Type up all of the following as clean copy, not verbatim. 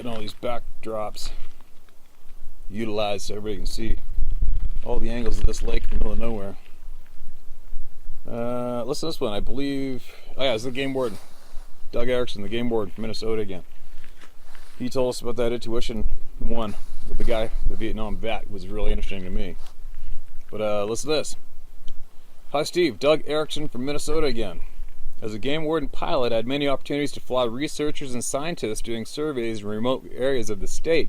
getting all these backdrops utilized so everybody can see all the angles of this lake in the middle of nowhere. Listen to this one. I believe, it's the game warden, Doug Erickson, the game warden from Minnesota again. He told us about that intuition one with the guy, the Vietnam vet. It was really interesting to me. But listen to this. Hi Steve, Doug Erickson from Minnesota again. As a game warden pilot, I had many opportunities to fly researchers and scientists doing surveys in remote areas of the state.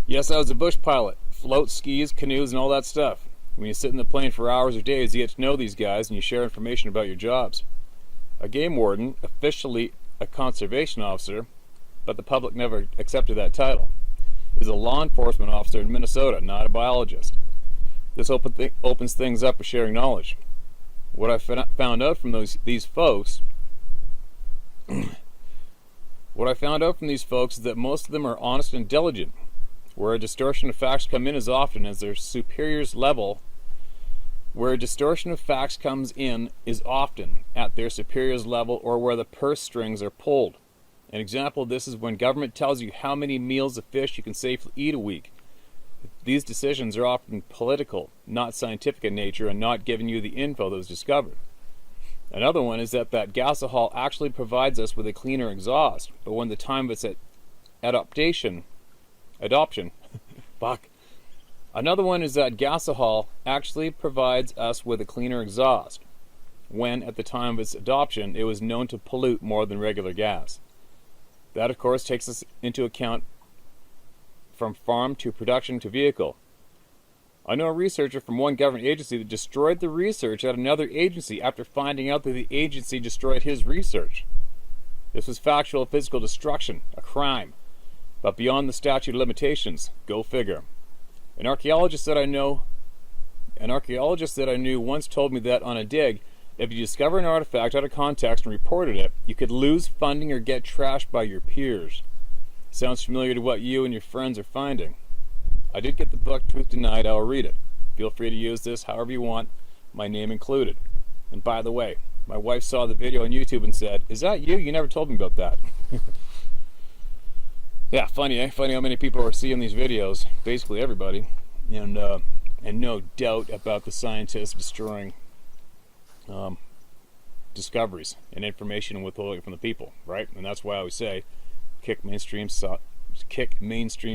Yes, I was a bush pilot. Floats, skis, canoes, and all that stuff. When you sit in the plane for hours or days, you get to know these guys and you share information about your jobs. A game warden, officially a conservation officer, but the public never accepted that title, is a law enforcement officer in Minnesota, not a biologist. This opens things up for sharing knowledge. What I found out from these folks is that most of them are honest and diligent, where a distortion of facts come in as often as their superiors level. Where a distortion of facts comes in is often at their superiors level or where the purse strings are pulled. An example of this is when government tells you how many meals of fish you can safely eat a week. These decisions are often political, not scientific in nature, and not giving you the info that was discovered. Another one is that gasohol actually provides us with a cleaner exhaust, but when the time of its adoption, fuck. Another one is that gasohol actually provides us with a cleaner exhaust, when at the time of its adoption it was known to pollute more than regular gas. That, of course, takes us into account from farm to production to vehicle. I know a researcher from one government agency that destroyed the research at another agency after finding out that the agency destroyed his research. This was factual physical destruction, a crime, but beyond the statute of limitations. Go figure. An archaeologist that I knew once told me that on a dig, if you discover an artifact out of context and reported it, you could lose funding or get trashed by your peers. Sounds familiar to what you and your friends are finding. I did get the book Truth Denied. I'll read it. Feel free to use this however you want, my name included. And by the way, my wife saw the video on YouTube and said, "Is that you? You never told me about that." Yeah, funny, eh? Funny how many people are seeing these videos. Basically everybody. And no doubt about the scientists destroying discoveries and information and withholding it from the people, right? And that's why I always say, kick mainstream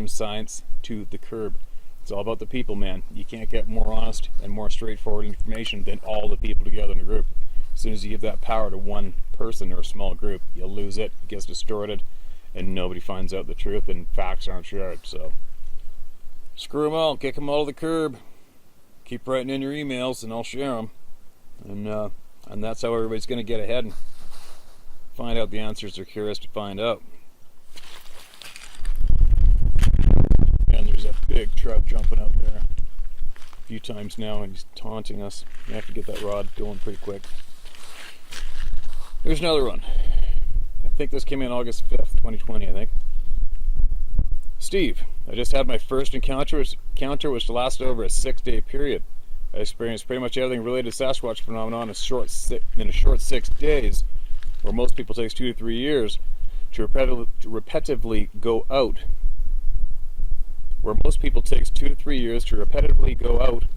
science to the curb. It's all about the people, man. You can't get more honest and more straightforward information than all the people together in a group. As soon as you give that power to one person or a small group, you'll lose it. It gets distorted, and nobody finds out the truth, and facts aren't shared. So screw them all, kick them all to the curb. Keep writing in your emails, and I'll share them. And that's how everybody's going to get ahead and find out the answers they're curious to find out. And there's a big trout jumping out there a few times now, and he's taunting us. You have to get that rod going pretty quick. Here's another one. I think this came in August 5th, 2020, I think. Steve, I just had my first encounter which lasted over a 6-day period. I experienced pretty much everything related to Sasquatch phenomenon in a short 6 days, where most people takes 2 to 3 years to repetitively go out.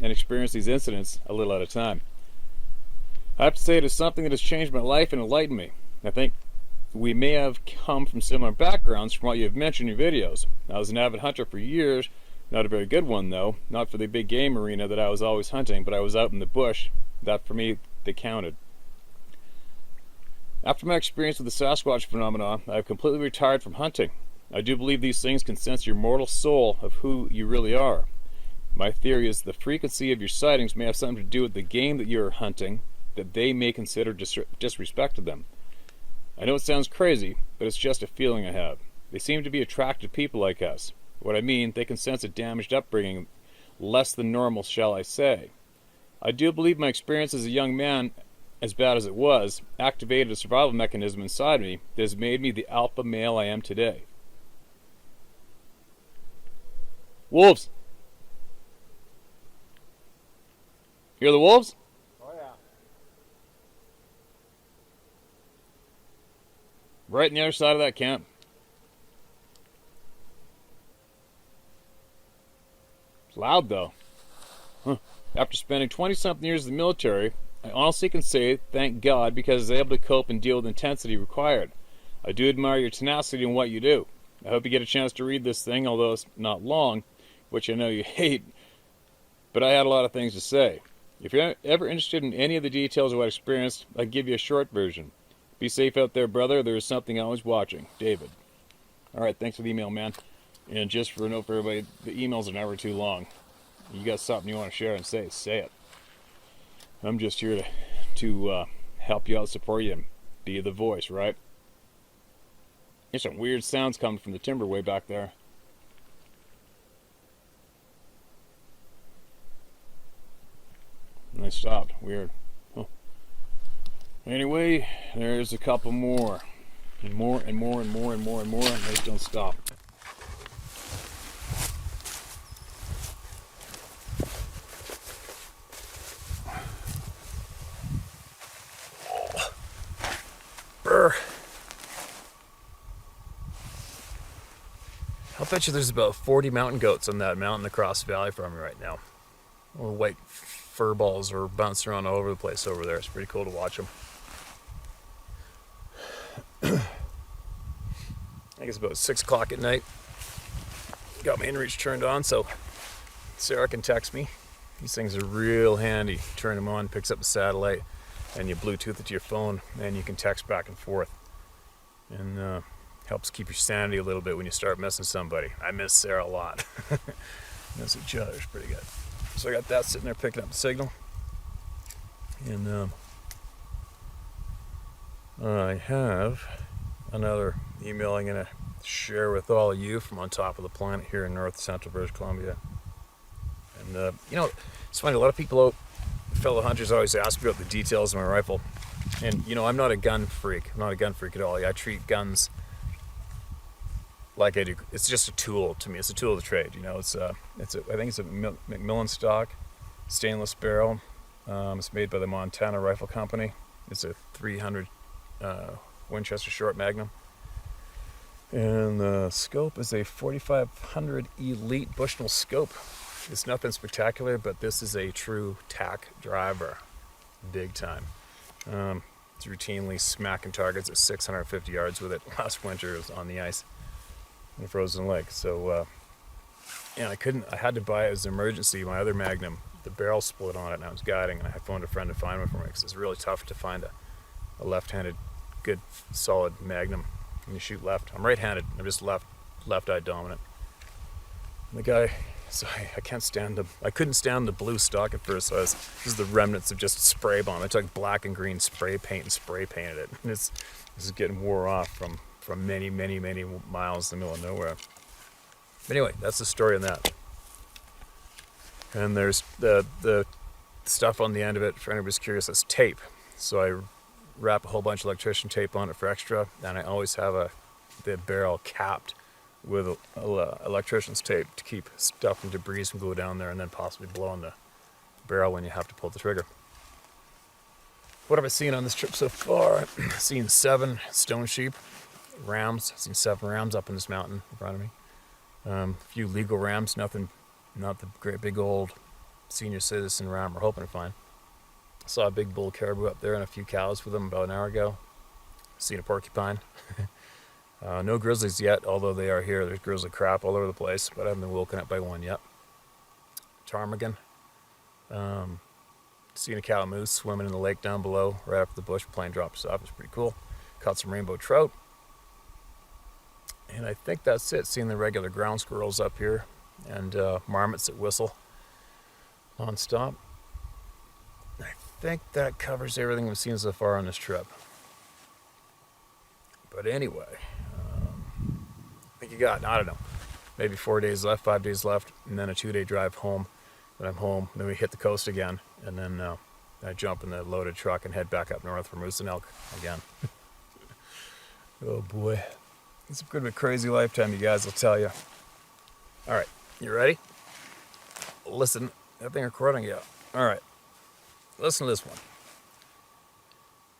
And experience these incidents a little at a time. I have to say it is something that has changed my life and enlightened me. I think we may have come from similar backgrounds from what you have mentioned in your videos. I was an avid hunter for years, not a very good one though, not for the big game arena that I was always hunting, but I was out in the bush. That for me, they counted. After my experience with the Sasquatch phenomenon, I have completely retired from hunting. I do believe these things can sense your mortal soul of who you really are. My theory is the frequency of your sightings may have something to do with the game that you are hunting, that they may consider disrespect to them. I know it sounds crazy, but it's just a feeling I have. They seem to be attracted to people like us. What I mean, they can sense a damaged upbringing, less than normal, shall I say. I do believe my experience as a young man, as bad as it was, activated a survival mechanism inside me that has made me the alpha male I am today. Wolves! Hear the wolves? Oh yeah. Right on the other side of that camp. Loud though. Huh. After spending 20-something years in the military, I honestly can say thank God because I was able to cope and deal with the intensity required. I do admire your tenacity in what you do. I hope you get a chance to read this thing, although it's not long, which I know you hate, but I had a lot of things to say. If you're ever interested in any of the details of what I experienced, I'll give you a short version. Be safe out there, brother. There is something always watching. David. All right, thanks for the email, man. And just for a note for everybody, the emails are never too long. You got something you want to share and say it. I'm just here to help you out, support you, and be the voice, right? There's some weird sounds coming from the timber way back there. And I stopped. Weird. Huh. Anyway, there's a couple more. And more and more and more and more and more, and they just don't stop. Brr. I'll bet you there's about 40 mountain goats on that mountain across the valley from me right now. Little white fur balls are bouncing around all over the place over there. It's pretty cool to watch them. I think it's about 6 o'clock at night. Got my inReach turned on so Sarah can text me. These things are real handy. Turn them on, picks up the satellite, and you Bluetooth it to your phone, and you can text back and forth. And helps keep your sanity a little bit when you start missing somebody. I miss Sarah a lot. Miss each other. It's pretty good. So I got that sitting there picking up the signal. And I have another email I'm going to share with all of you from on top of the planet here in north central British Columbia. And, it's funny, a lot of people, fellow hunters, always ask me about the details of my rifle. And, I'm not a gun freak. I'm not a gun freak at all. I treat guns like I do. It's just a tool to me. It's a tool of the trade. I think it's a Macmillan stock, stainless barrel. It's made by the Montana Rifle Company. It's a 300 Winchester short magnum. And the scope is a 4500 Elite Bushnell scope. It's nothing spectacular, but this is a true tack driver. Big time. It's routinely smacking targets at 650 yards with it. Last winter it was on the ice in the frozen lake. So, I had to buy it as an emergency. My other Magnum, the barrel split on it, and I was guiding, and I phoned a friend to find one for me because it's really tough to find a left-handed, good, solid Magnum when you shoot left. I'm right-handed. I'm just left-eye dominant. And the guy, so I couldn't stand the blue stock at first. So this is the remnants of just spray bomb. I took black and green spray paint and spray painted it. And this is getting wore off from many, many, many miles in the middle of nowhere. But anyway, that's the story on that. And there's the stuff on the end of it, for anybody who's curious, that's tape. So I wrap a whole bunch of electrician tape on it for extra, and I always have the barrel capped with electrician's tape to keep stuff and debris from going down there and then possibly blowing the barrel when you have to pull the trigger. What have I seen on this trip so far? I've seen 7 stone sheep, rams. I've seen 7 rams up in this mountain in front of me. A few legal rams, not the great big old senior citizen ram we're hoping to find. I saw a big bull caribou up there and a few cows with them about an hour ago. Seen a porcupine. No grizzlies yet, although they are here. There's grizzly crap all over the place, but I haven't been woken up by one yet. Ptarmigan. Seen a cow moose swimming in the lake down below, right after the bush plane dropped us off. It's pretty cool. Caught some rainbow trout. And I think that's it. Seeing the regular ground squirrels up here and marmots that whistle non-stop. I think that covers everything we've seen so far on this trip. But anyway, I think you got, I don't know, maybe 4 days left, 5 days left, and then a 2-day drive home. Then I'm home, then we hit the coast again, and then I jump in the loaded truck and head back up north for moose and elk again. Oh boy. It's been a crazy lifetime, you guys, I'll tell you. All right, you ready? Listen, that thing recording? Yeah. All right, listen to this one.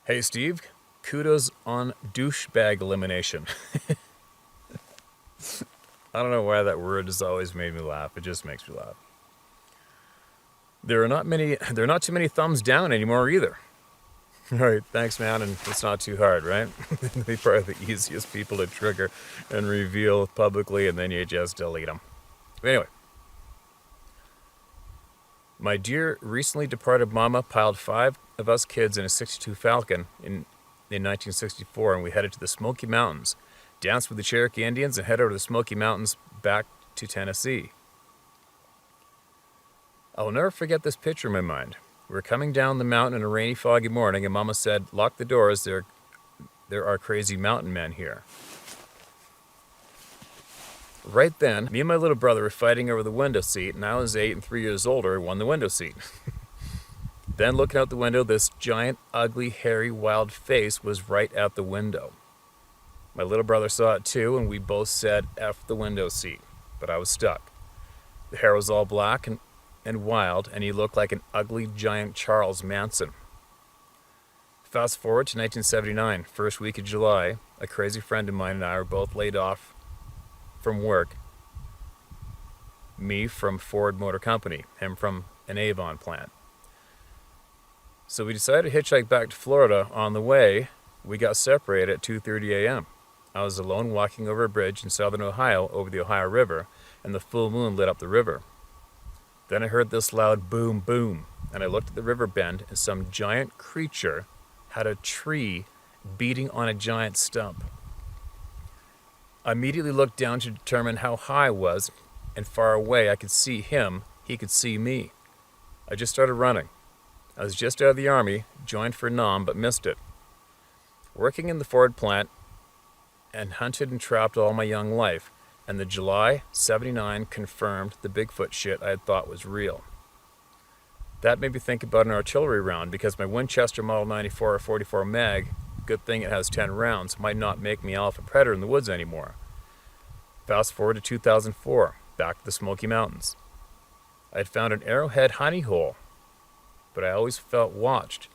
Hey, Steve, kudos on douchebag elimination. I don't know why that word has always made me laugh. It just makes me laugh. There are not too many thumbs down anymore either. All right, thanks, man, and it's not too hard, right? They're probably the easiest people to trigger and reveal publicly, and then you just delete them. But anyway, my dear recently departed mama piled 5 of us kids in a 62 Falcon in 1964, and we headed to the Smoky Mountains, danced with the Cherokee Indians, and headed over the Smoky Mountains back to Tennessee. I will never forget this picture in my mind. We were coming down the mountain in a rainy, foggy morning, and Mama said, "Lock the doors, there are crazy mountain men here." Right then, me and my little brother were fighting over the window seat, and I was 8 and 3 years older, won the window seat. Then, looking out the window, this giant, ugly, hairy, wild face was right at the window. My little brother saw it too, and we both said, "F the window seat," but I was stuck. The hair was all black and wild, and he looked like an ugly giant Charles Manson. Fast forward to 1979, first week of July, a crazy friend of mine and I were both laid off from work. Me from Ford Motor Company, him from an Avon plant. So we decided to hitchhike back to Florida. On the way, we got separated at 2:30 a.m. I was alone walking over a bridge in southern Ohio over the Ohio River, and the full moon lit up the river. Then I heard this loud boom, boom, and I looked at the river bend, and some giant creature had a tree beating on a giant stump. I immediately looked down to determine how high I was, and far away I could see him, he could see me. I just started running. I was just out of the Army, joined for NOM, but missed it. Working in the Ford plant, and hunted and trapped all my young life, and the July 79 confirmed the Bigfoot shit I had thought was real. That made me think about an artillery round, because my Winchester Model 94 or 44 mag, good thing it has 10 rounds, might not make me alpha predator in the woods anymore. Fast forward to 2004, back to the Smoky Mountains. I had found an arrowhead honey hole, but I always felt watched.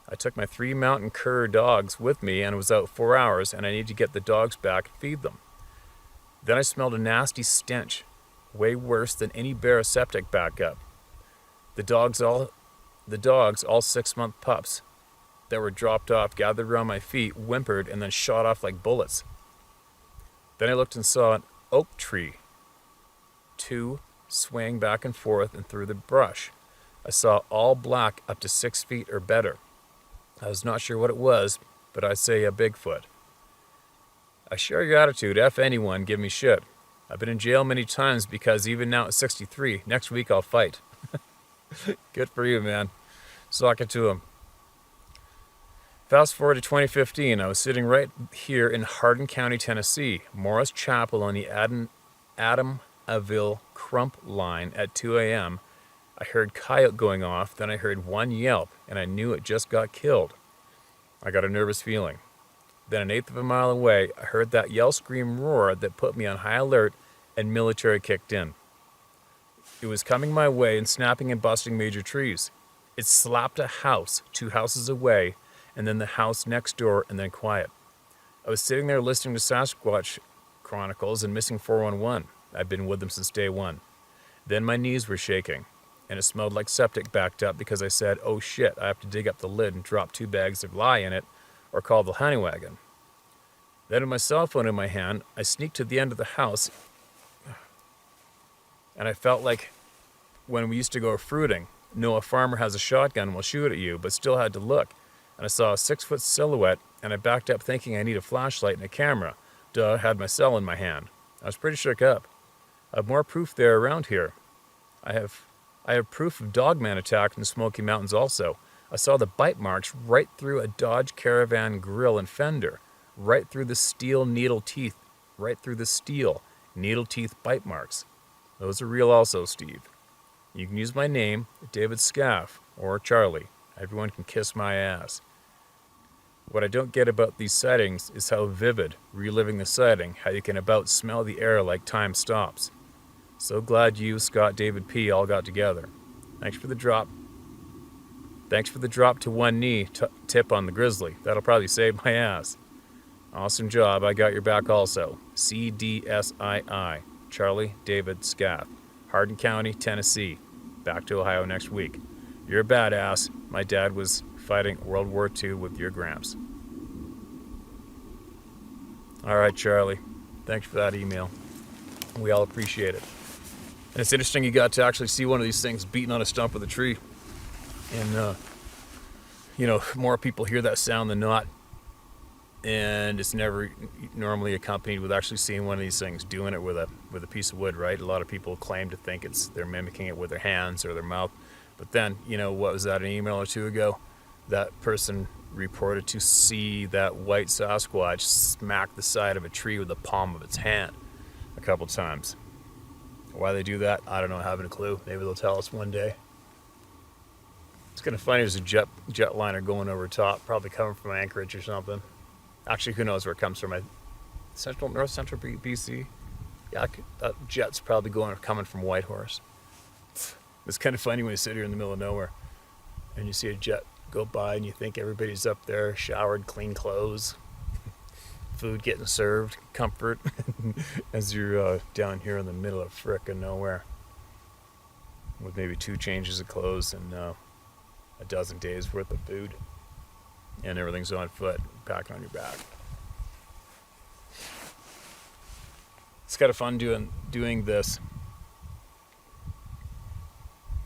I took my 3 mountain cur dogs with me and was out 4 hours, and I needed to get the dogs back and feed them. Then I smelled a nasty stench, way worse than any septic backup. The dogs, all 6-month pups that were dropped off, gathered around my feet, whimpered, and then shot off like bullets. Then I looked and saw an oak tree, 2 swaying back and forth and through the brush. I saw all black up to 6 feet or better. I was not sure what it was, but I'd say a Bigfoot. I share your attitude. F anyone, give me shit. I've been in jail many times because even now at 63, next week I'll fight. Good for you, man. Sock it to him. Fast forward to 2015. I was sitting right here in Hardin County, Tennessee, Morris Chapel on the Adamaville Crump line at 2 a.m. I heard coyote going off, then I heard one yelp, and I knew it just got killed. I got a nervous feeling. Then 1/8 of a mile away, I heard that yell, scream, roar that put me on high alert, and military kicked in. It was coming my way and snapping and busting major trees. It slapped a house 2 houses away, and then the house next door, and then quiet. I was sitting there listening to Sasquatch Chronicles and Missing 411. I'd been with them since day one. Then my knees were shaking, and it smelled like septic backed up because I said, "Oh shit, I have to dig up the lid and drop 2 bags of lye in it, or call the honey wagon." Then with my cell phone in my hand, I sneaked to the end of the house, and I felt like when we used to go fruiting, a farmer has a shotgun and will shoot at you, but still had to look. And I saw a 6-foot silhouette, and I backed up thinking I need a flashlight and a camera. Duh, had my cell in my hand. I was pretty shook up. I have more proof there around here. I have proof of Dogman attack in the Smoky Mountains also. I saw the bite marks right through a Dodge Caravan grill and fender, right through the steel needle teeth bite marks. Those are real also, Steve. You can use my name, David Scaff, or Charlie. Everyone can kiss my ass. What I don't get about these sightings is how vivid, reliving the sighting, how you can about smell the air like time stops. So glad you, Scott, David P. all got together. Thanks for the drop to one knee tip on the grizzly. That'll probably save my ass. Awesome job. I got your back also. CDSII. Charlie David Scaff. Hardin County, Tennessee. back to Ohio next week. You're a badass. My dad was fighting World War II with your gramps. All right, Charlie. Thanks for that email. We all appreciate it. And it's interesting you got to actually see one of these things beating on a stump of the tree. And, more people hear that sound than not. And it's never normally accompanied with actually seeing one of these things doing it with a piece of wood, right? A lot of people claim to think they're mimicking it with their hands or their mouth. But then, what was that, an email or two ago? That person reported to see that white Sasquatch smack the side of a tree with the palm of its hand a couple times. Why they do that, I don't know, I haven't a clue. Maybe they'll tell us one day. It's kind of funny, there's a jetliner going over top, probably coming from Anchorage or something. Actually, who knows where it comes from? North Central BC? Yeah, that jet's probably coming from Whitehorse. It's kind of funny when you sit here in the middle of nowhere and you see a jet go by and you think everybody's up there, showered, clean clothes, food getting served, comfort, as you're down here in the middle of frickin' nowhere with maybe 2 changes of clothes and a dozen days worth of food, and everything's on foot, packed on your back. It's kind of fun doing this.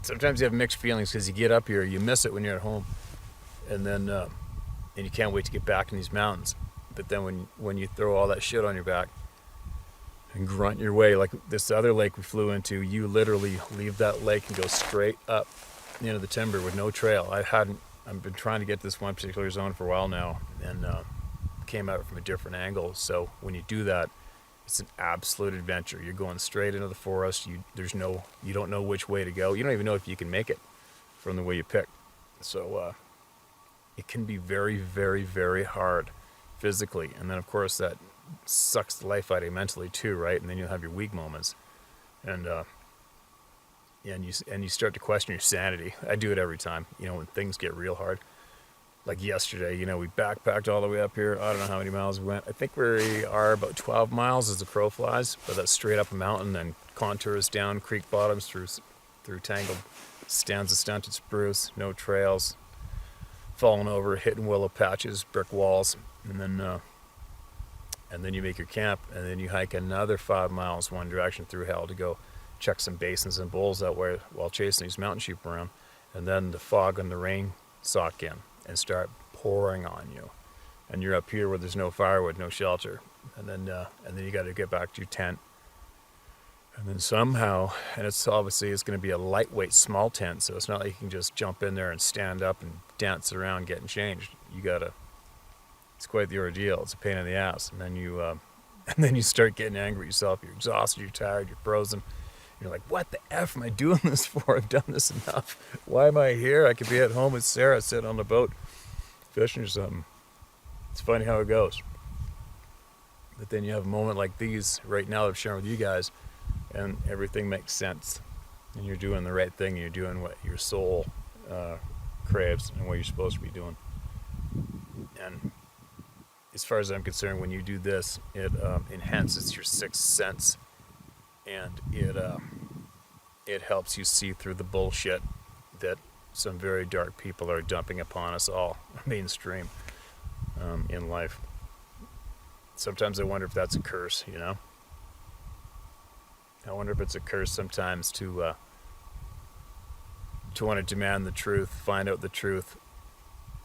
Sometimes you have mixed feelings because you get up here, you miss it when you're at home, and then and you can't wait to get back in these mountains. But then when you throw all that shit on your back and grunt your way, like this other lake we flew into, you literally leave that lake and go straight up into the timber with no trail. I've been trying to get this one particular zone for a while now, and came out from a different angle. So when you do that, it's an absolute adventure. You're going straight into the forest. You don't know which way to go. You don't even know if you can make it from the way you pick. So it can be very, very, very hard physically, and then of course that sucks the life out of you mentally too, right? And then you'll have your weak moments, and you start to question your sanity. I do it every time, when things get real hard. Like yesterday, we backpacked all the way up here. I don't know how many miles we went. I think we are about 12 miles as the crow flies, but that's straight up a mountain and contours down creek bottoms through tangled stands of stunted spruce, no trails, falling over, hitting willow patches, brick walls, and then you make your camp, and then you hike another 5 miles one direction through hell to go check some basins and bowls out while chasing these mountain sheep around. And then the fog and the rain sock in and start pouring on you, and you're up here where there's no firewood, no shelter, and then you got to get back to your tent, and then somehow, and it's going to be a lightweight small tent, so it's not like you can just jump in there and stand up and dance around getting changed. It's quite the ordeal. It's a pain in the ass, and then you start getting angry at yourself. You're exhausted, you're tired, you're frozen. You're like, what the F am I doing this for? I've done this enough. Why am I here? I could be at home with Sarah sitting on the boat fishing or something. It's funny how it goes. But then you have a moment like these right now that I'm sharing with you guys, and everything makes sense. And you're doing the right thing. And you're doing what your soul craves and what you're supposed to be doing. And as far as I'm concerned, when you do this, it enhances your sixth sense. And it helps you see through the bullshit that some very dark people are dumping upon us all, mainstream, in life. Sometimes I wonder if that's a curse, I wonder if it's a curse sometimes to want to demand the truth, find out the truth,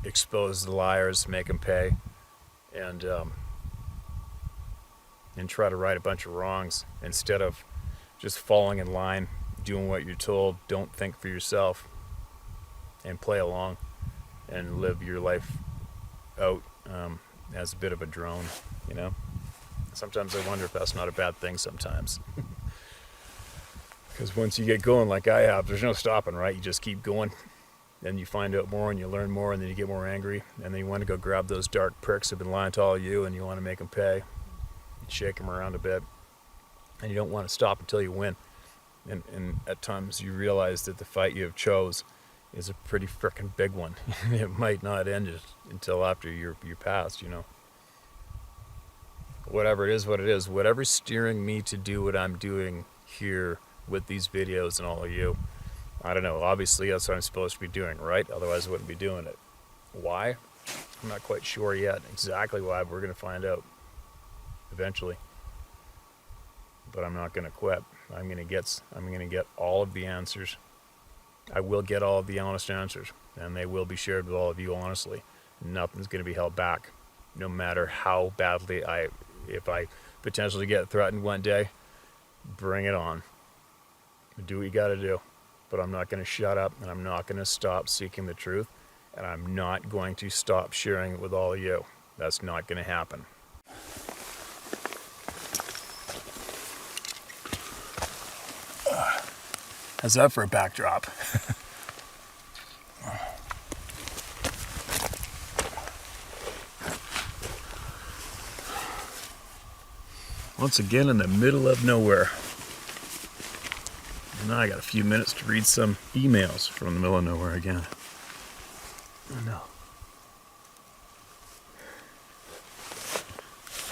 expose the liars, make them pay, and try to right a bunch of wrongs instead of just falling in line, doing what you're told. Don't think for yourself and play along and live your life out as a bit of a drone, Sometimes I wonder if that's not a bad thing sometimes. Because once you get going like I have, there's no stopping, right? You just keep going. Then you find out more and you learn more, and then you get more angry, and then you want to go grab those dark pricks who've been lying to all you, and you want to make them pay. Shake them around a bit, and you don't want to stop until you win. And at times you realize that the fight you have chose is a pretty frickin' big one. It might not end until after you're past, Whatever it is, what it is. Whatever's steering me to do what I'm doing here with these videos and all of you I don't know. Obviously, that's what I'm supposed to be doing, right? Otherwise, I wouldn't be doing it. Why? I'm not quite sure yet exactly why, but we're going to find out eventually. But I'm not going to quit. I'm going to get all of the answers. I will get all of the honest answers, and they will be shared with all of you honestly. Nothing's going to be held back, no matter how badly if I potentially get threatened one day, bring it on. Do what you got to do. But I'm not going to shut up, and I'm not going to stop seeking the truth, and I'm not going to stop sharing it with all of you. That's not going to happen. How's that for a backdrop? Once again in the middle of nowhere. Now I got a few minutes to read some emails from the middle of nowhere again. Oh no.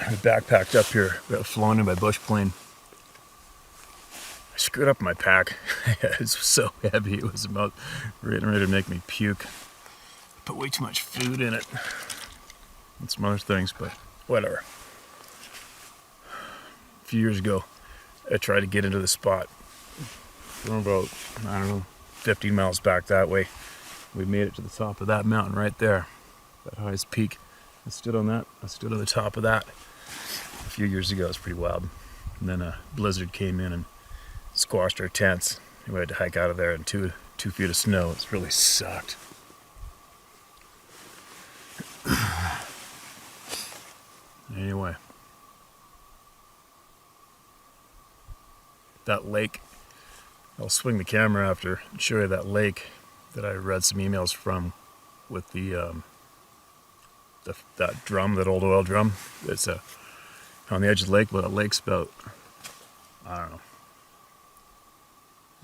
I backpacked up here, got flown in by bush plane. I screwed up my pack. It was so heavy, it was about ready to make me puke. Put way too much food in it. And some other things, but whatever. A few years ago, I tried to get into the spot. From about, 15 miles back that way. We made it to the top of that mountain right there, that highest peak. I stood on the top of that a few years ago. It was pretty wild. And then a blizzard came in and squashed our tents. We had to hike out of there in 2 feet of snow. It's really sucked. Anyway, that lake. I'll swing the camera after and show you that lake that I read some emails from with that drum, that old oil drum. It's on the edge of the lake, but the lake's about, I don't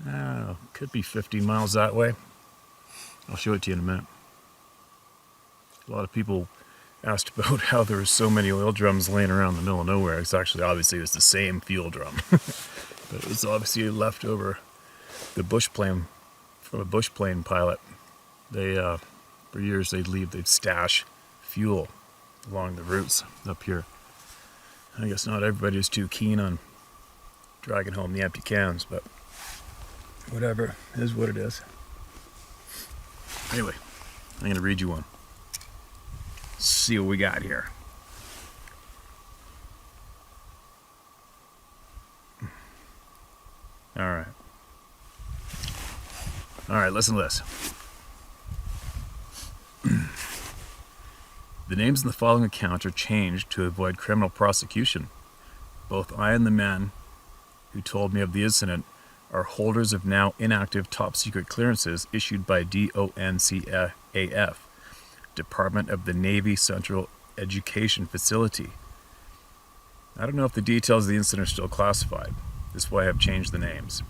know, could be 15 miles that way. I'll show it to you in a minute. A lot of people asked about how there were so many oil drums laying around the middle of nowhere. It's actually, obviously, it's the same fuel drum. But it was obviously left over the bush plane, from a bush plane pilot. They, for years, they'd stash fuel along the routes up here. I guess not everybody was too keen on dragging home the empty cans, but whatever, it is what it is. Anyway, I'm going to read you one. See what we got here. All right, listen to this. The names in the following account are changed to avoid criminal prosecution. Both I and the man who told me of the incident are holders of now inactive top-secret clearances issued by DONCAF, Department of the Navy Central Education Facility. I don't know if the details of the incident are still classified. This is why I have changed the names.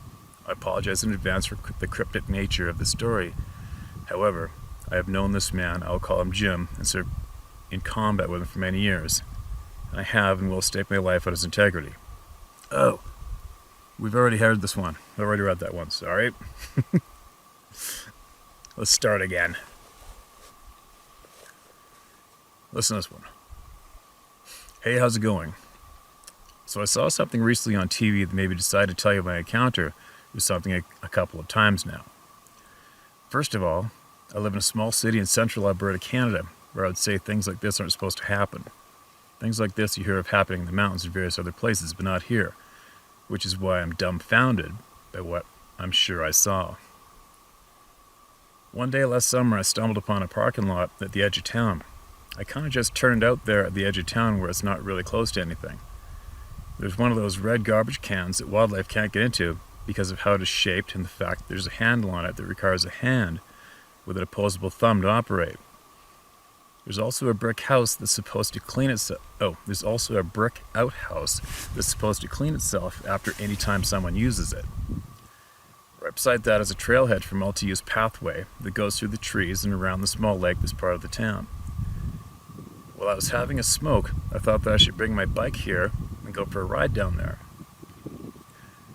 I apologize in advance for the cryptic nature of the story. However, I have known this man, I'll call him Jim, and served in combat with him for many years. I have and will stake my life on his integrity. Oh, we've already heard this one. I already read that one, sorry. Let's start again. Listen to this one. Hey, how's it going? So I saw something recently on TV that made me decide to tell you my encounter with something a couple of times now. First of all, I live in a small city in central Alberta, Canada, where I would say things like this aren't supposed to happen. Things like this you hear of happening in the mountains and various other places, but not here, which is why I'm dumbfounded by what I'm sure I saw. One day last summer, I stumbled upon a parking lot at the edge of town. I kind of just turned out there at the edge of town where it's not really close to anything. There's one of those red garbage cans that wildlife can't get into because of how it is shaped and the fact that there's a handle on it that requires a hand with an opposable thumb to operate. There's also a brick house that's supposed to clean itself. Oh, there's also a brick outhouse that's supposed to clean itself after any time someone uses it. Right beside that is a trailhead for multi-use pathway that goes through the trees and around the small lake that's part of the town. While I was having a smoke, I thought that I should bring my bike here and go for a ride down there.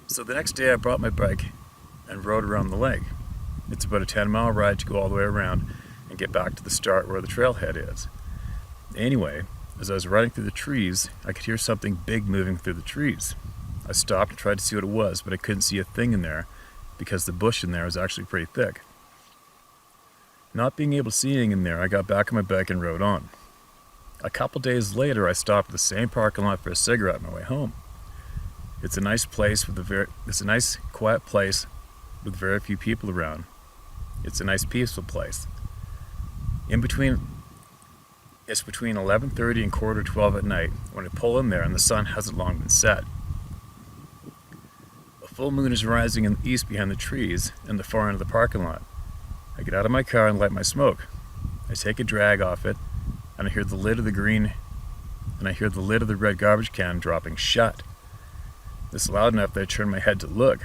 So the next day I brought my bike and rode around the lake. It's about a 10-mile ride to go all the way around and get back to the start where the trailhead is. Anyway, as I was riding through the trees, I could hear something big moving through the trees. I stopped and tried to see what it was, but I couldn't see a thing in there because the bush in there was actually pretty thick. Not being able to see anything in there, I got back on my bike and rode on. A couple days later, I stopped at the same parking lot for a cigarette on my way home. It's a nice place it's a nice, quiet place with very few people around. It's a nice, peaceful place. It's between 11:30 and 11:45 at night when I pull in there and the sun hasn't long been set. A full moon is rising in the east behind the trees in the far end of the parking lot. I get out of my car and light my smoke. I take a drag off it, and I hear the lid of the red garbage can dropping shut. It's loud enough that I turn my head to look.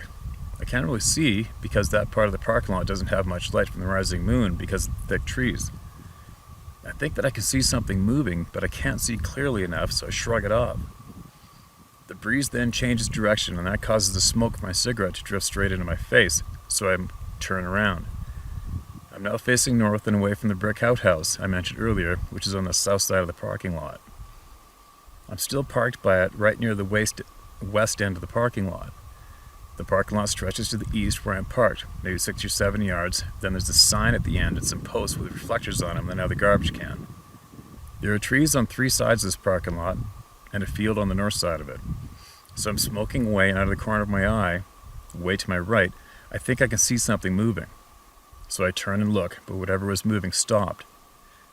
I can't really see because that part of the parking lot doesn't have much light from the rising moon because of the thick trees. I think that I can see something moving, but I can't see clearly enough, so I shrug it off. The breeze then changes direction, and that causes the smoke from my cigarette to drift straight into my face, so I turn around. I'm now facing north and away from the brick outhouse I mentioned earlier, which is on the south side of the parking lot. I'm still parked by it right near the west end of the parking lot. The parking lot stretches to the east where I'm parked, maybe 60 or 70 yards. Then there's a sign at the end and some posts with reflectors on them, and now the garbage can. There are trees on 3 sides of this parking lot and a field on the north side of it. So I'm smoking away, and out of the corner of my eye, way to my right, I think I can see something moving. So I turn and look, but whatever was moving stopped,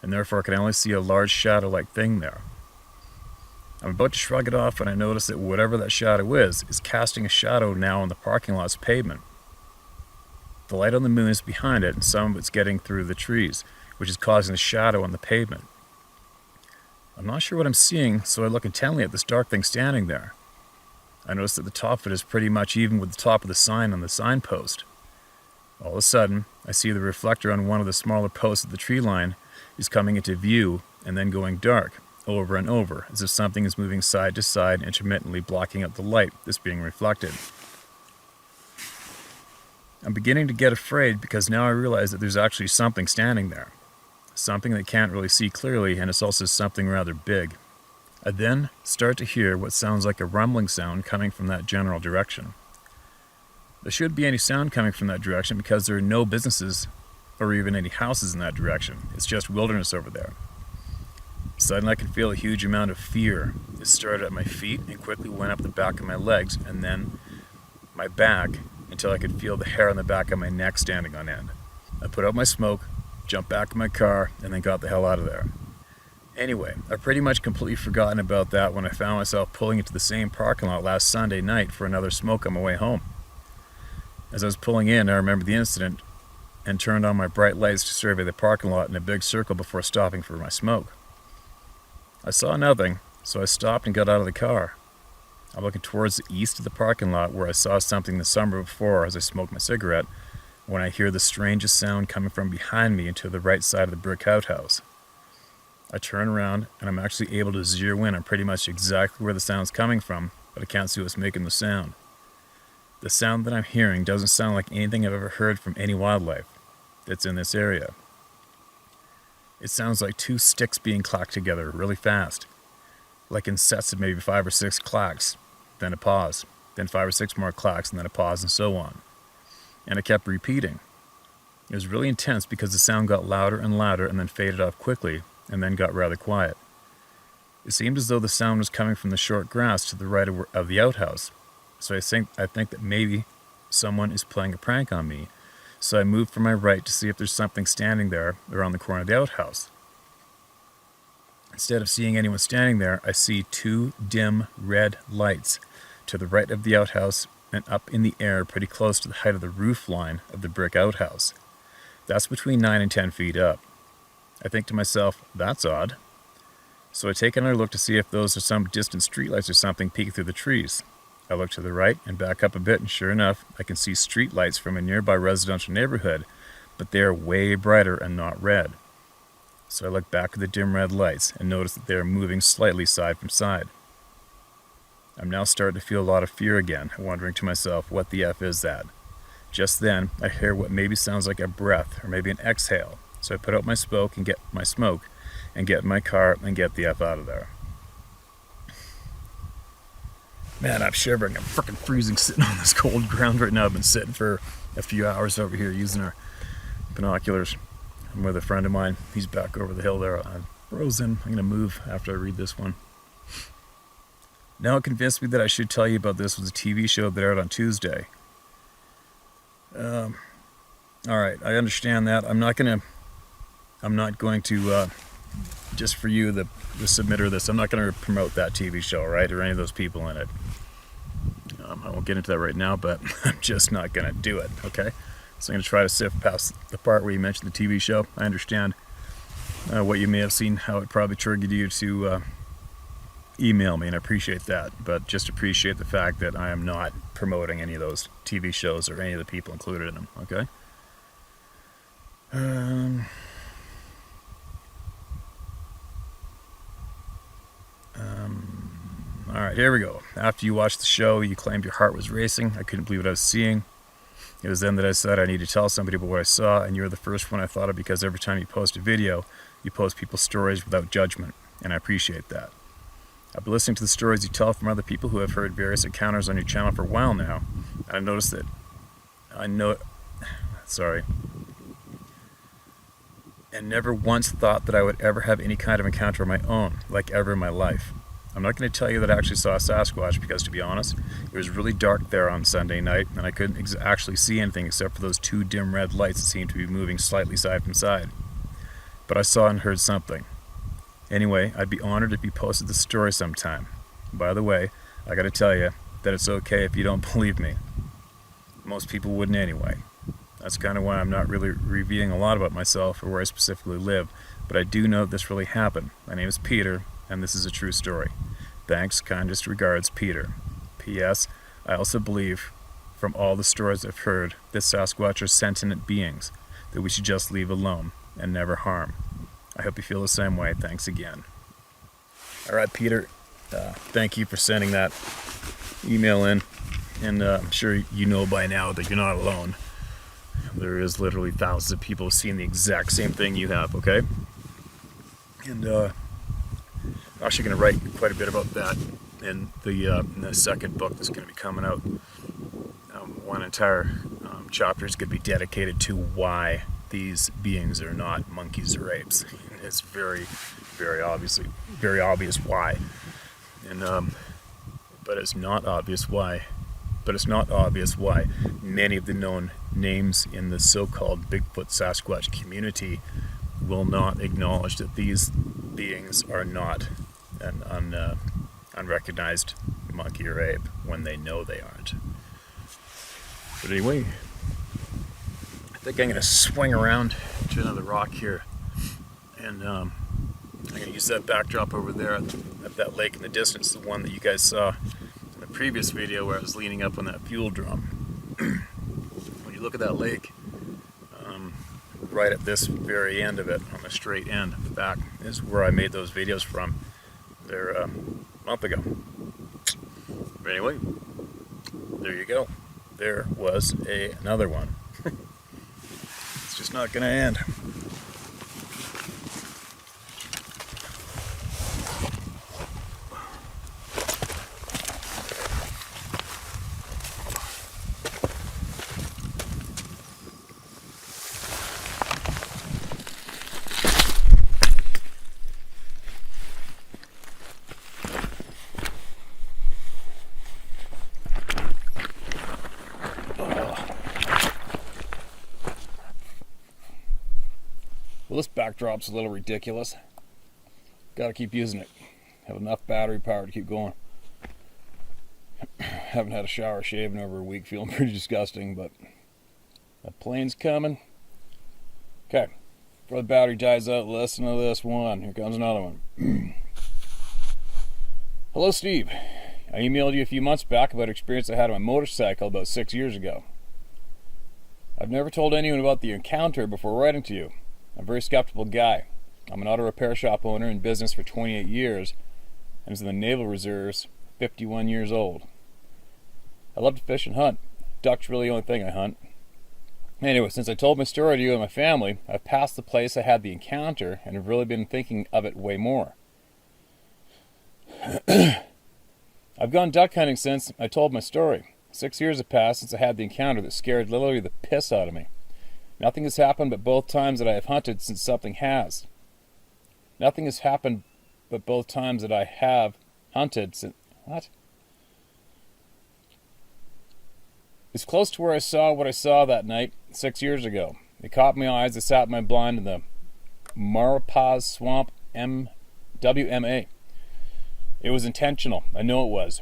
and therefore I can only see a large shadow-like thing there. I'm about to shrug it off when I notice that whatever that shadow is casting a shadow now on the parking lot's pavement. The light on the moon is behind it, and some of it's getting through the trees, which is causing a shadow on the pavement. I'm not sure what I'm seeing, so I look intently at this dark thing standing there. I notice that the top of it is pretty much even with the top of the sign on the signpost. All of a sudden, I see the reflector on one of the smaller posts of the tree line is coming into view and then going dark, over and over, as if something is moving side to side, intermittently blocking out the light that's being reflected. I'm beginning to get afraid because now I realize that there's actually something standing there. Something that I can't really see clearly, and it's also something rather big. I then start to hear what sounds like a rumbling sound coming from that general direction. There shouldn't be any sound coming from that direction because there are no businesses or even any houses in that direction. It's just wilderness over there. Suddenly I can feel a huge amount of fear. It started at my feet and quickly went up the back of my legs and then my back until I could feel the hair on the back of my neck standing on end. I put out my smoke, jumped back in my car, and then got the hell out of there. Anyway, I pretty much completely forgotten about that when I found myself pulling into the same parking lot last Sunday night for another smoke on my way home. As I was pulling in, I remembered the incident and turned on my bright lights to survey the parking lot in a big circle before stopping for my smoke. I saw nothing, so I stopped and got out of the car. I'm looking towards the east of the parking lot where I saw something the summer before as I smoked my cigarette, when I hear the strangest sound coming from behind me and to the right side of the brick outhouse. I turn around and I'm actually able to zero in on pretty much exactly where the sound's coming from, but I can't see what's making the sound. The sound that I'm hearing doesn't sound like anything I've ever heard from any wildlife that's in this area. It sounds like 2 sticks being clacked together really fast, like in sets of maybe 5 or 6 clacks, then a pause, then 5 or 6 more clacks, and then a pause, and so on. And it kept repeating. It was really intense because the sound got louder and louder and then faded off quickly, and then got rather quiet. It seemed as though the sound was coming from the short grass to the right of the outhouse, so I think that maybe someone is playing a prank on me. So I moved from my right to see if there's something standing there around the corner of the outhouse. Instead of seeing anyone standing there, I see 2 dim red lights to the right of the outhouse and up in the air pretty close to the height of the roof line of the brick outhouse. That's between 9 and 10 feet up. I think to myself, that's odd. So I take another look to see if those are some distant streetlights or something peeking through the trees. I look to the right and back up a bit, and sure enough, I can see street lights from a nearby residential neighborhood, but they are way brighter and not red. So I look back at the dim red lights and notice that they are moving slightly side from side. I'm now starting to feel a lot of fear again, wondering to myself, what the F is that? Just then, I hear what maybe sounds like a breath or maybe an exhale. So I put out my smoke and get in my car and get the F out of there. Man, I'm shivering. I'm freaking freezing sitting on this cold ground right now. I've been sitting for a few hours over here using our binoculars. I'm with a friend of mine. He's back over the hill there. I'm frozen. I'm going to move after I read this one. Now it convinced me that I should tell you about this. Was a TV show that aired on Tuesday. All right, I understand that. I'm not going to, just for you, the submitter of this, I'm not going to promote that TV show, right, or any of those people in it. I won't get into that right now, but I'm just not going to do it, okay? So I'm going to try to sift past the part where you mentioned the TV show. I understand what you may have seen, how it probably triggered you to email me, and I appreciate that, but just appreciate the fact that I am not promoting any of those TV shows or any of the people included in them, okay? All right, here we go. After you watched the show, you claimed your heart was racing. I couldn't believe what I was seeing. It was then that I said I need to tell somebody about what I saw, and you're the first one I thought of because every time you post a video, you post people's stories without judgment, and I appreciate that. I've been listening to the stories you tell from other people who have heard various encounters on your channel for a while now, and I've noticed that and never once thought that I would ever have any kind of encounter of my own, like ever in my life. I'm not going to tell you that I actually saw a Sasquatch because, to be honest, it was really dark there on Sunday night, and I couldn't actually see anything except for those two dim red lights that seemed to be moving slightly side from side. But I saw and heard something. Anyway, I'd be honored if you posted the story sometime. By the way, I got to tell you that it's okay if you don't believe me. Most people wouldn't anyway. That's kind of why I'm not really revealing a lot about myself or where I specifically live, but I do know this really happened. My name is Peter, and this is a true story. Thanks, kindest regards, Peter. P.S. I also believe, from all the stories I've heard, that Sasquatch are sentient beings that we should just leave alone and never harm. I hope you feel the same way. Thanks again. All right, Peter, thank you for sending that email in, and I'm sure you know by now that you're not alone. There is literally thousands of people seeing the exact same thing you have, okay? And I'm actually going to write quite a bit about that in the second book that's going to be coming out. One entire chapter is going to be dedicated to why these beings are not monkeys or apes. It's very, very obvious why. And but it's not obvious why. But it's not obvious why many of the known names in the so-called Bigfoot Sasquatch community will not acknowledge that these beings are not an unrecognized monkey or ape when they know they aren't. But anyway, I think I'm going to swing around to another rock here, and I'm going to use that backdrop over there at that lake in the distance, the one that you guys saw in the previous video where I was leaning up on that fuel drum. When you look at that lake, right at this very end of it, on the straight end, the back, is where I made those videos from there a month ago. But anyway, there you go. There was another one. It's just not going to end. Well, this backdrop's a little ridiculous. Gotta keep using it. Have enough battery power to keep going. Haven't had a shower or shave in over a week, feeling pretty disgusting, but that plane's coming. Okay, before the battery dies out, listen to this one. Here comes another one. Hello, Steve. I emailed you a few months back about an experience I had on my motorcycle about 6 years ago. I've never told anyone about the encounter before writing to you. I'm a very skeptical guy. I'm an auto repair shop owner in business for 28 years and was in the Naval Reserves, 51 years old. I love to fish and hunt. Duck's really the only thing I hunt. Anyway, since I told my story to you and my family, I've passed the place I had the encounter and have really been thinking of it way more. I've gone duck hunting since I told my story. 6 years have passed since I had the encounter that scared literally the piss out of me. Nothing has happened but both times that I have hunted since something has. Nothing has happened but both times that I have hunted since... What? It's close to where I saw what I saw that night 6 years ago. It caught my eyes. I sat in my blind in the Marapaz Swamp WMA. It was intentional. I know it was.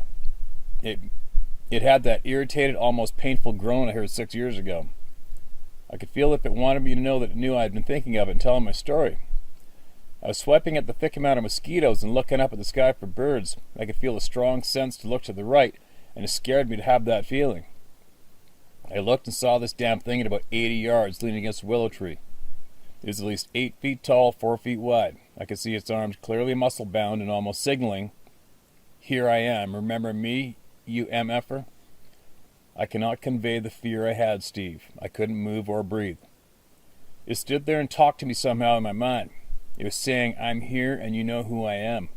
It had that irritated, almost painful groan I heard 6 years ago. I could feel if it wanted me to know that it knew I had been thinking of it and telling my story. I was swiping at the thick amount of mosquitoes and looking up at the sky for birds. I could feel a strong sense to look to the right, and it scared me to have that feeling. I looked and saw this damn thing at about 80 yards leaning against a willow tree. It was at least 8 feet tall, 4 feet wide. I could see its arms clearly muscle-bound and almost signaling, "Here I am. Remember me, you MFer?" I cannot convey the fear I had, Steve. I couldn't move or breathe. It stood there and talked to me somehow in my mind. It was saying, "I'm here and you know who I am."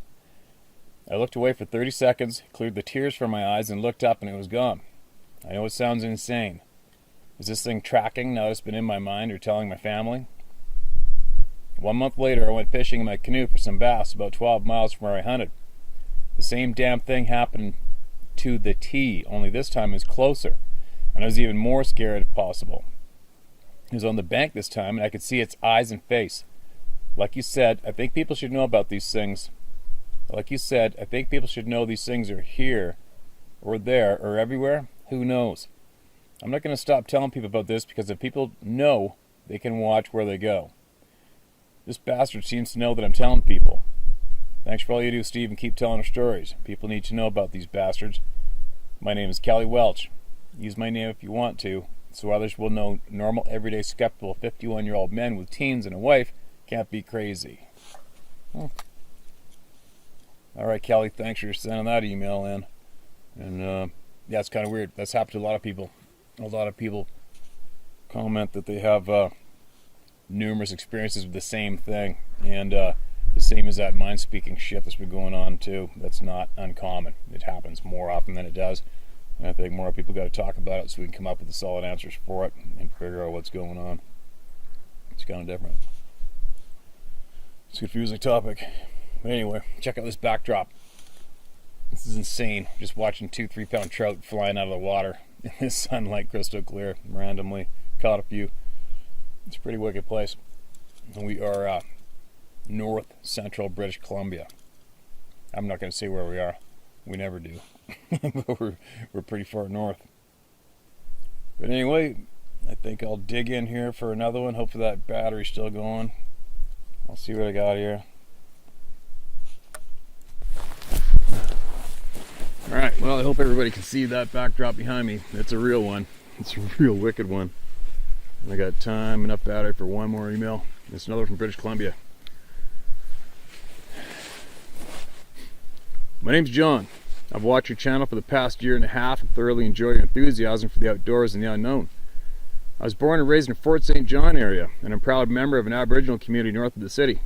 I looked away for 30 seconds, cleared the tears from my eyes, and looked up, and it was gone. I know it sounds insane. Is this thing tracking now it's been in my mind or telling my family? 1 month later, I went fishing in my canoe for some bass about 12 miles from where I hunted. The same damn thing happened to the T, only this time it was closer, and I was even more scared if possible. It was on the bank this time, and I could see its eyes and face. Like you said, I think people should know about these things. Like you said, I think people should know these things are here, or there, or everywhere. Who knows? I'm not going to stop telling people about this because if people know, they can watch where they go. This bastard seems to know that I'm telling people. Thanks for all you do, Steve, and keep telling our stories. People need to know about these bastards. My name is Kelly Welch. Use my name if you want to, so others will know normal, everyday, skeptical 51-year-old men with teens and a wife can't be crazy. All right, Kelly, thanks for sending that email in. And yeah, it's kind of weird. That's happened to a lot of people. A lot of people comment that they have numerous experiences with the same thing. And the same as that mind-speaking shit that's been going on, too. That's not uncommon. It happens more often than it does. And I think more people got to talk about it so we can come up with the solid answers for it and figure out what's going on. It's kind of different. It's a confusing topic. But anyway, check out this backdrop. This is insane. Just watching 2-3 pound trout flying out of the water in the sunlight, crystal clear. Randomly caught a few. It's a pretty wicked place. And we are north central British Columbia. I'm not going to say where we are. We never do. But we're pretty far north. But anyway, I think I'll dig in here for another one. Hopefully that battery's still going. I'll see what I got here. Alright, well, I hope everybody can see that backdrop behind me. It's a real one. It's a real wicked one. And I got time, enough battery for one more email. It's another from British Columbia. My name's John. I've watched your channel for the past year and a half and thoroughly enjoy your enthusiasm for the outdoors and the unknown. I was born and raised in Fort St. John area, and I'm a proud member of an Aboriginal community north of the city.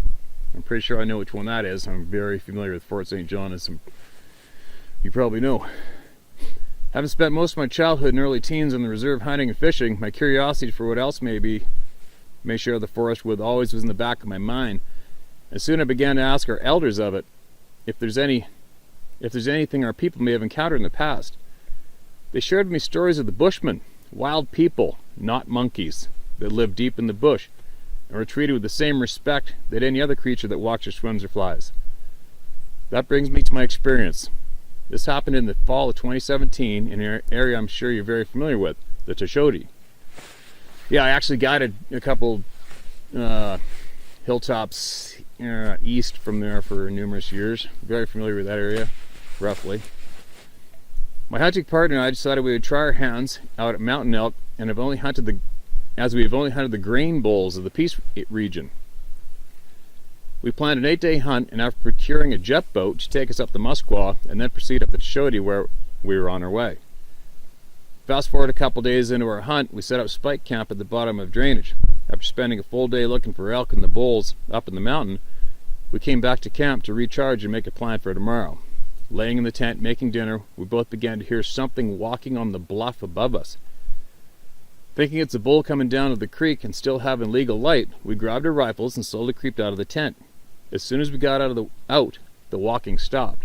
I'm pretty sure I know which one that is. I'm very familiar with Fort St. John, as you probably know. Having spent most of my childhood and early teens on the reserve hunting and fishing, my curiosity for what else may share the forest with always was in the back of my mind. And soon I began to ask our elders of it if there's anything our people may have encountered in the past. They shared with me stories of the bushmen, wild people, not monkeys, that live deep in the bush and were treated with the same respect that any other creature that walks or swims or flies. That brings me to my experience. This happened in the fall of 2017 in an area I'm sure you're very familiar with, the Toshoti. Yeah, I actually guided a couple hilltops east from there for numerous years. Very familiar with that area, roughly. My hunting partner and I decided we would try our hands out at mountain elk, and we've only hunted the grain bowls of the Peace region. We planned an 8-day hunt, and after procuring a jet boat to take us up the Musquaw and then proceed up the Toshoti where we were on our way. Fast forward a couple days into our hunt, we set up spike camp at the bottom of drainage. After spending a full day looking for elk in the bowls up in the mountain, we came back to camp to recharge and make a plan for tomorrow. Laying in the tent, making dinner, we both began to hear something walking on the bluff above us. Thinking it's a bull coming down to the creek and still having legal light, we grabbed our rifles and slowly creeped out of the tent. As soon as we got out, the walking stopped.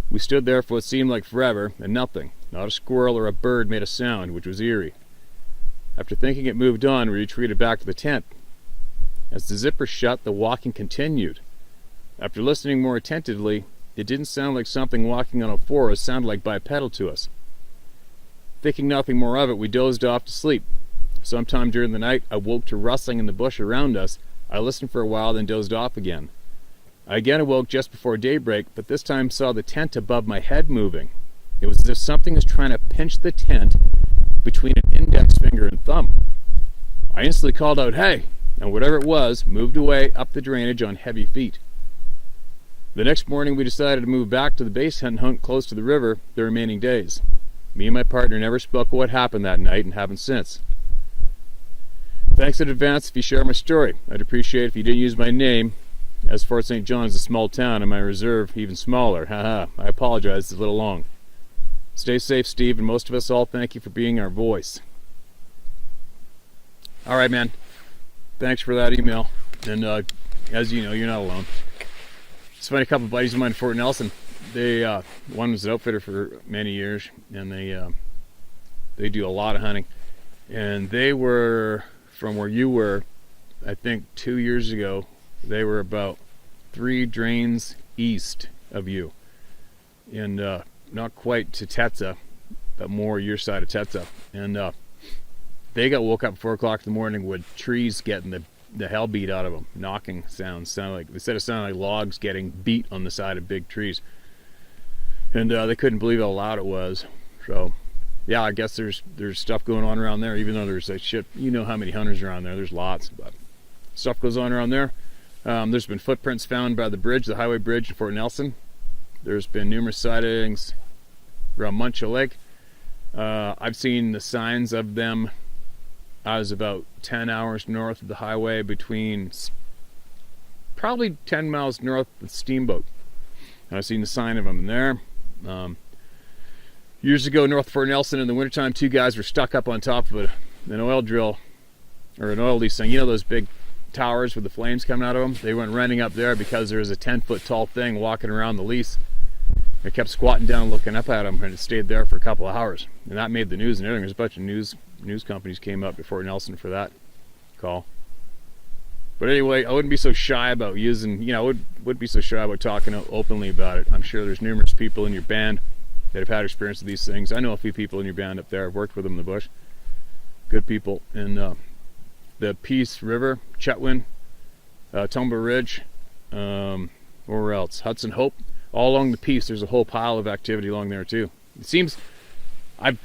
We stood there for what seemed like forever, and nothing, not a squirrel or a bird, made a sound, which was eerie. After thinking it moved on, we retreated back to the tent. As the zipper shut, the walking continued. After listening more attentively, it didn't sound like something walking on a floor, it sounded like bipedal to us. Thinking nothing more of it, we dozed off to sleep. Sometime during the night, I woke to rustling in the bush around us. I listened for a while, then dozed off again. I again awoke just before daybreak, but this time saw the tent above my head moving. It was as if something was trying to pinch the tent between an index finger and thumb. I instantly called out, "Hey!" and whatever it was moved away up the drainage on heavy feet. The next morning we decided to move back to the base and hunt close to the river the remaining days. Me and my partner never spoke of what happened that night and haven't since. Thanks in advance if you share my story. I'd appreciate it if you didn't use my name, as Fort St. John is a small town and my reserve even smaller. Haha, I apologize, it's a little long. Stay safe, Steve, and most of us all thank you for being our voice. Alright, man. Thanks for that email. And as you know, you're not alone. Spent a couple of buddies of mine in Fort Nelson. They one was an outfitter for many years, and they do a lot of hunting. And they were from where you were, I think 2 years ago. They were about 3 drains east of you, and not quite to Tetza, but more your side of Tetza. And they got woke up at 4 o'clock in the morning with trees getting the hell beat out of them, knocking sounds. They said it sounded like logs getting beat on the side of big trees, and they couldn't believe how loud it was. So yeah, I guess there's stuff going on around there, even though there's like shit. You know how many hunters are around there. There's lots, but stuff goes on around there. There's been footprints found by the bridge, the highway bridge in Fort Nelson. There's been numerous sightings around Muncha Lake. I've seen the signs of them. I was about 10 hours north of the highway, between probably 10 miles north of Steamboat. I've seen the sign of them there. Years ago, north of Fort Nelson, in the wintertime, 2 guys were stuck up on top of an oil drill, or an oil lease thing. You know those big towers with the flames coming out of them? They went running up there because there was a 10-foot tall thing walking around the lease. They kept squatting down looking up at them, and it stayed there for a couple of hours. And that made the news and everything. There's a bunch of news companies came up before Nelson for that call. But anyway, I wouldn't be so shy about wouldn't be so shy about talking openly about it. I'm sure there's numerous people in your band that have had experience with these things. I know a few people in your band up there. I've worked with them in the bush. Good people. And the Peace River, Chetwynd, Tumba Ridge, where else? Hudson Hope. All along the Peace, there's a whole pile of activity along there too. It seems, I'm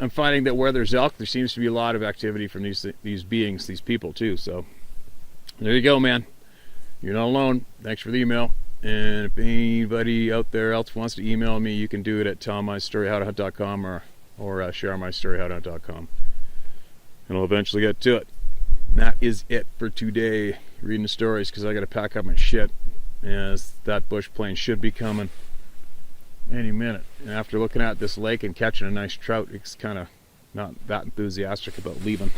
finding that where there's elk, there seems to be a lot of activity from these beings, these people too. So there you go, man. You're not alone. Thanks for the email. And if anybody out there else wants to email me, you can do it at tommystoryhowtohunt.com or sharemystoryhowtohunt.com. And I'll eventually get to it. And that is it for today. Reading the stories, because I got to pack up my shit, as that bush plane should be coming any minute. And after looking at this lake and catching a nice trout, it's kind of not that enthusiastic about leaving.